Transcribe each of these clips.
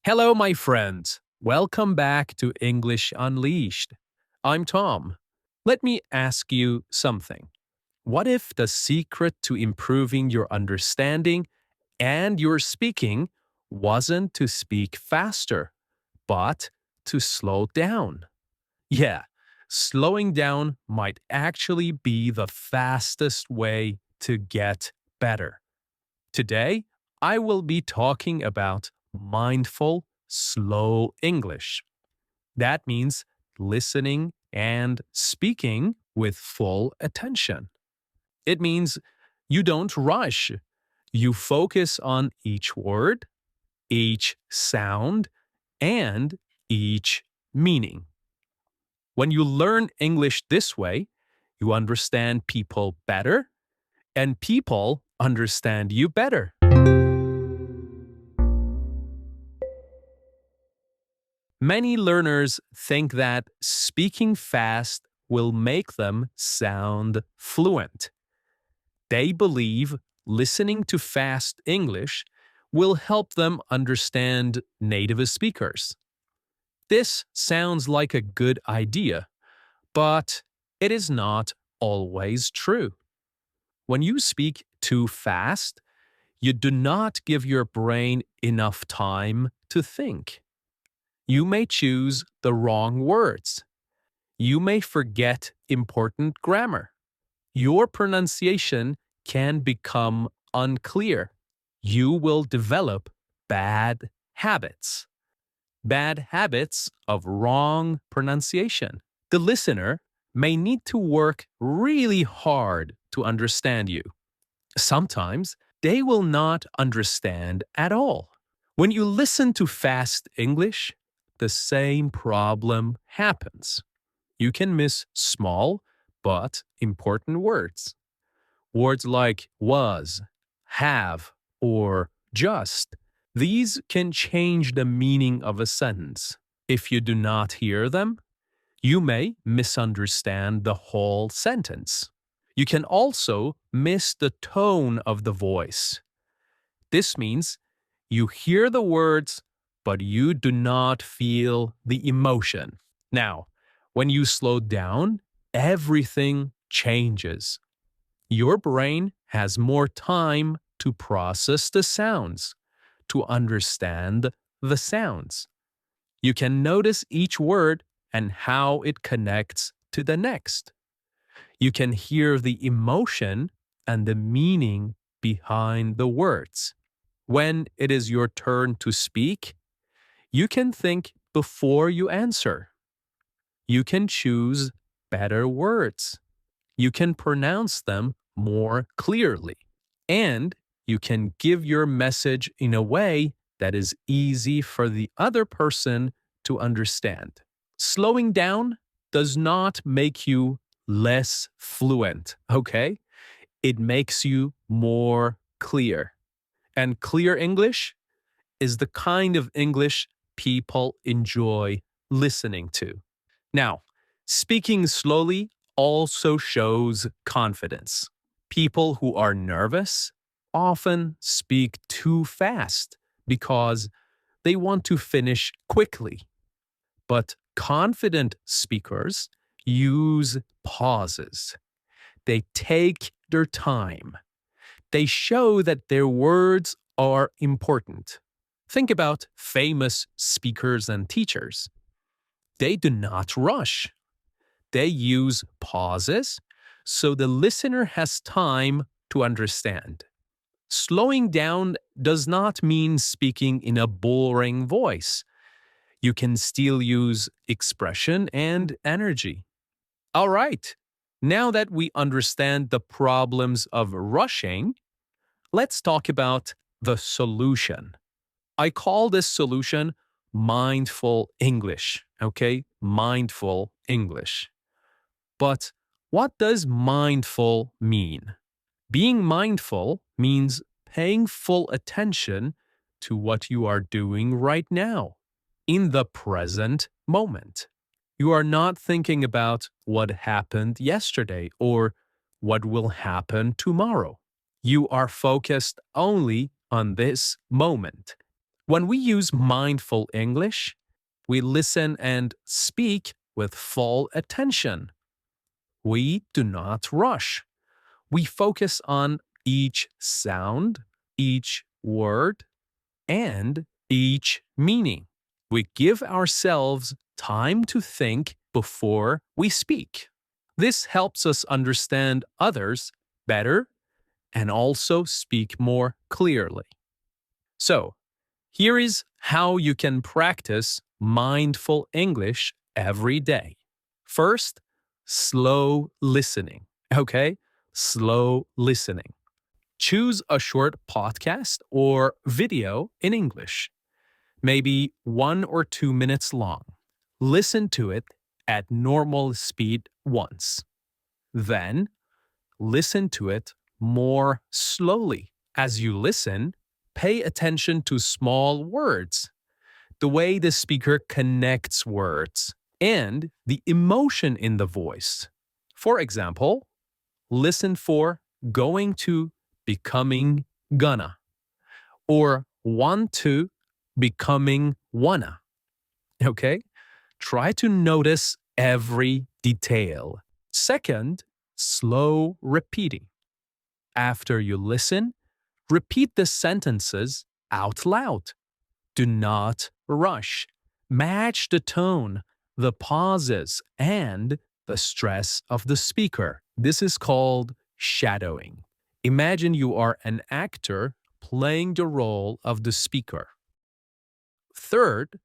Hello, my friends. Welcome back to English Unleashed. I'm Tom. Let me ask you something. What if the secret to improving your understanding and your speaking wasn't to speak faster, but to slow down? Yeah, slowing down might actually be the fastest way to get better. Today, I will be talking about mindful, slow English. That means listening and speaking with full attention. It means you don't rush. You focus on each word, each sound, and each meaning. When you learn English this way, you understand people better, and people understand you better. Many learners think that speaking fast will make them sound fluent. They believe listening to fast English will help them understand native speakers. This sounds like a good idea, but it is not always true. When you speak too fast, you do not give your brain enough time to think. You may choose the wrong words. You may forget important grammar. Your pronunciation can become unclear. You will develop bad habits. Bad habits of wrong pronunciation. The listener may need to work really hard to understand you. Sometimes they will not understand at all. When you listen to fast English, the same problem happens. You can miss small but important words. Words like was, have, or just. These can change the meaning of a sentence. If you do not hear them, you may misunderstand the whole sentence. You can also miss the tone of the voice. This means you hear the words, but you do not feel the emotion. Now, when you slow down, everything changes. Your brain has more time to process the sounds, to understand the sounds. You can notice each word and how it connects to the next. You can hear the emotion and the meaning behind the words. When it is your turn to speak, you can think before you answer. You can choose better words. You can pronounce them more clearly. And you can give your message in a way that is easy for the other person to understand. Slowing down does not make you less fluent, okay? It makes you more clear. And clear English is the kind of English people enjoy listening to. Now, speaking slowly also shows confidence. People who are nervous often speak too fast because they want to finish quickly. But confident speakers use pauses. They take their time. They show that their words are important. Think about famous speakers and teachers. They do not rush. They use pauses so the listener has time to understand. Slowing down does not mean speaking in a boring voice. You can still use expression and energy. All right, now that we understand the problems of rushing, let's talk about the solution. I call this solution mindful English, okay? Mindful English. But what does mindful mean? Being mindful means paying full attention to what you are doing right now, in the present moment. You are not thinking about what happened yesterday or what will happen tomorrow. You are focused only on this moment. When we use mindful English, we listen and speak with full attention. We do not rush. We focus on each sound, each word, and each meaning. We give ourselves time to think before we speak. This helps us understand others better and also speak more clearly. So, here is how you can practice mindful English every day. First, slow listening. Okay? Slow listening. Choose a short podcast or video in English, maybe 1 or 2 minutes long. Listen to it at normal speed once. Then, listen to it more slowly. As you listen, pay attention to small words, the way the speaker connects words, and the emotion in the voice. For example, listen for going to, becoming, gonna, or want to, becoming, wanna. Okay? Try to notice every detail. Second, slow repeating. After you listen, repeat the sentences out loud. Do not rush. Match the tone, the pauses, and the stress of the speaker. This is called shadowing. Imagine you are an actor playing the role of the speaker. Third,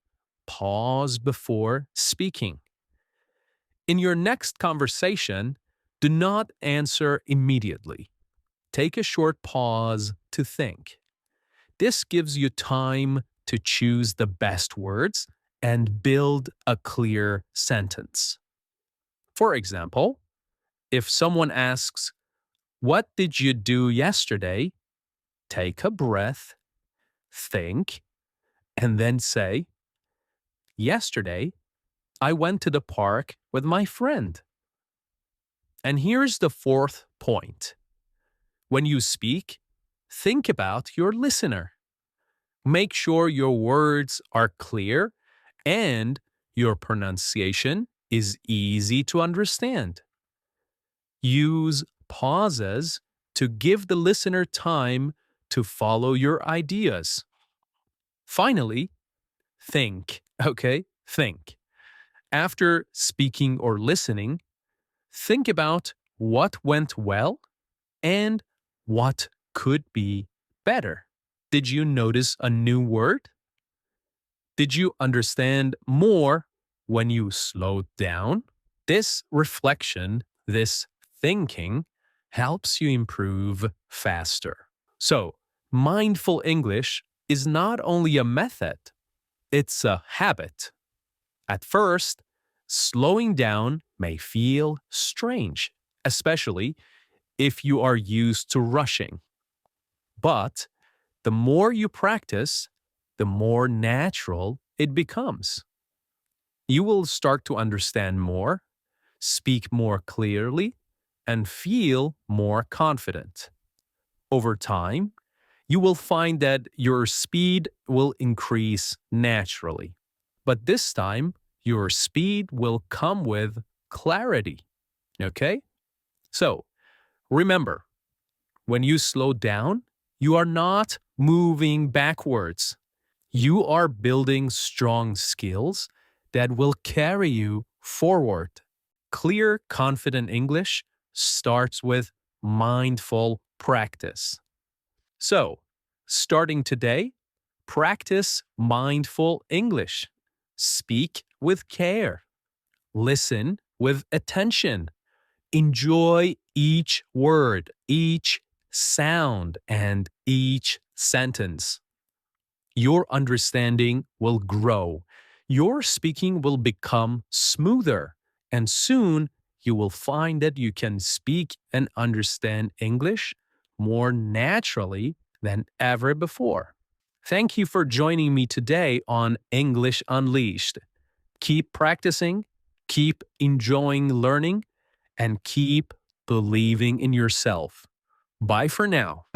pause before speaking. In your next conversation, do not answer immediately. Take a short pause to think. This gives you time to choose the best words and build a clear sentence. For example, if someone asks, "What did you do yesterday?" take a breath, think, and then say, "Yesterday, I went to the park with my friend." And here's the fourth point. When you speak, think about your listener. Make sure your words are clear and your pronunciation is easy to understand. Use pauses to give the listener time to follow your ideas. Finally, think, okay? Think. After speaking or listening, think about what went well and what could be better. Did you notice a new word? Did you understand more when you slowed down? This reflection, this thinking, helps you improve faster. So, mindful English is not only a method, it's a habit. At first, slowing down may feel strange, especially if you are used to rushing. But the more you practice, the more natural it becomes. You will start to understand more, speak more clearly, and feel more confident. Over time, you will find that your speed will increase naturally. But this time, your speed will come with clarity. Okay? So, remember, when you slow down, you are not moving backwards. You are building strong skills that will carry you forward. Clear, confident English starts with mindful practice. So, starting today, practice mindful English. Speak with care. Listen with attention. Enjoy each word, each sound, and each sentence. Your understanding will grow. Your speaking will become smoother. And soon you will find that you can speak and understand English more naturally than ever before. Thank you for joining me today on English Unleashed. Keep practicing, keep enjoying learning, and keep believing in yourself. Bye for now.